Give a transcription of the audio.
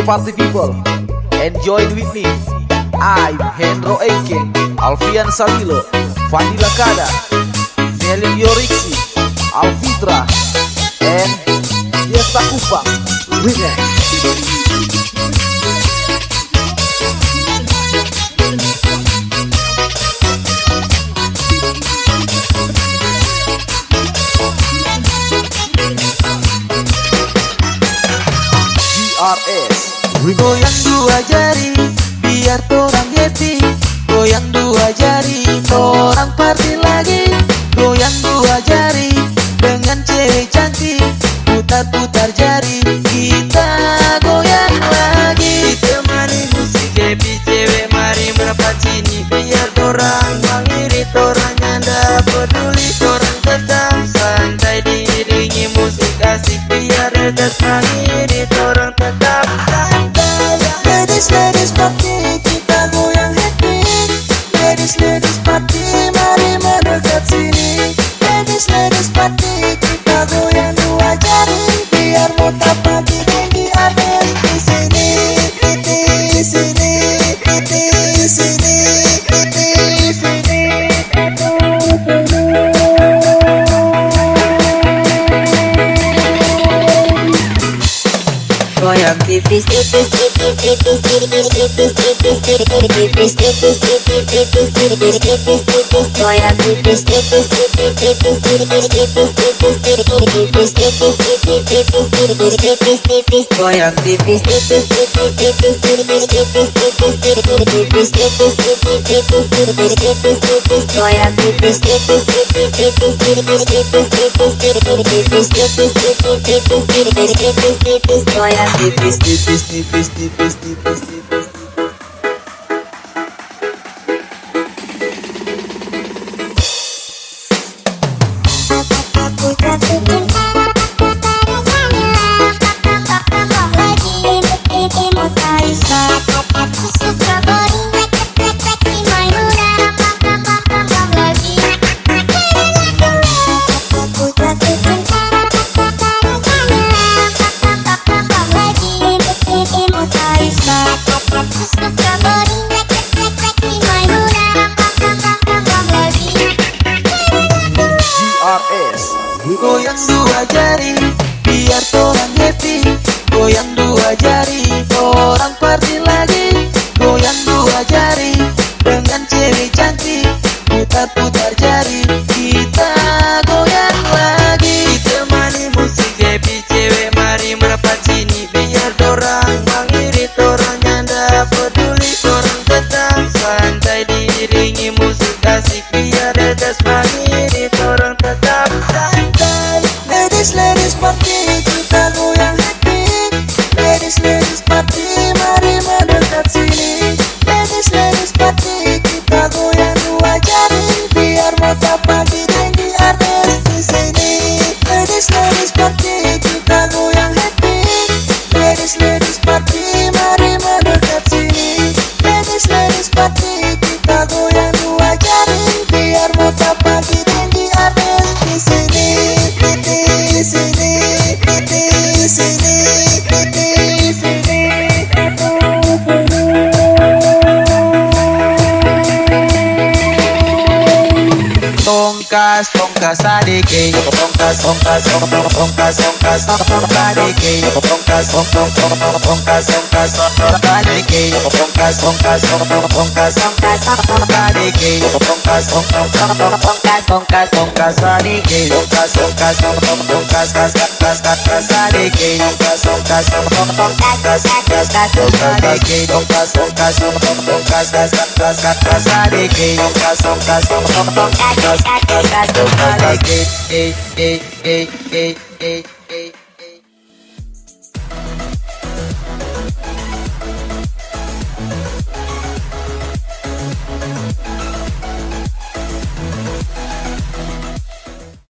party people, enjoy with me. I'm Hendro Eke, Alfian Sabilo, Fadila Kada, Nelin Yoriksi, Alfitra, and Fiesta Kupang. Winner. GRS Goyang dua jari biar torang happy, goyang dua jari torang party lagi. Goyang dua jari dengan cewek cantik, putar-putar jari kita goyang lagi. Ditemani musik happy cewek mari merapat sini, biar torang mengirit torang nyanda peduli, torang tetap santai diiringi musik asik, biar redas mengirit torang tetap santai. Ladies party kita goyang happy, ladies party mari mendekat sini. Ladies party kita goyang dua jari, biar motor pagi tinggi ada di sini. Di sini, di sini, di sini. Goyang tipis tipis tipis tipis tipis tipis tipis tipis tipis tipis tipis tipis tipis goyang tipis tipis tipis tipis tipis tipis tipis tipis tipis tipis tipis goyang tipis tipis tipis tipis tipis tipis tipis tipis tipis tipis tipis tipis goyang tipis tipis tipis tipis tipis tipis tipis tipis tipis tipis tipis tipis goyang tipis tipis tipis tipis tipis tipis. Goyang dua jari biar torang happy, goyang dua jari torang party lagi. Goyang dua jari dengan cewek cantik, putar-putar jari kita goyang lagi. Ditemani musik happy cewek mari merapat sini, biar torang mengirit torang nyanda peduli, torang tetap santai diiringi musik asik, biar redas mengirit torang tetap santai. Ladies party kita goyang happy, ladies party mari mendekat sini. Ladies party kita goyang dua jari, biar motor pagi tinggi artis di sini. Ladies party kita goyang happy, ladies party mari mendekat sini. Ladies party kita goyang dua jari, biar motor pagi tinggi artis di sini. Di sini, di sini, di sini. Tongkas, tongkas adike, tongkas, tongkas, tongkas, tongkas, adike, tongkas, tongkas, tongkas, tongkas, adike, tongkas, tongkas, tongkas, tongkas, adike, tongkas, tongkas, tongkas, tongkas, adike, tongkas, tongkas, tongkas, tongkas, adike, tongkas, tongkas, tongkas, adike, tongkas, tongkas, tongkas, adike, tongkas, tongkas, tongkas.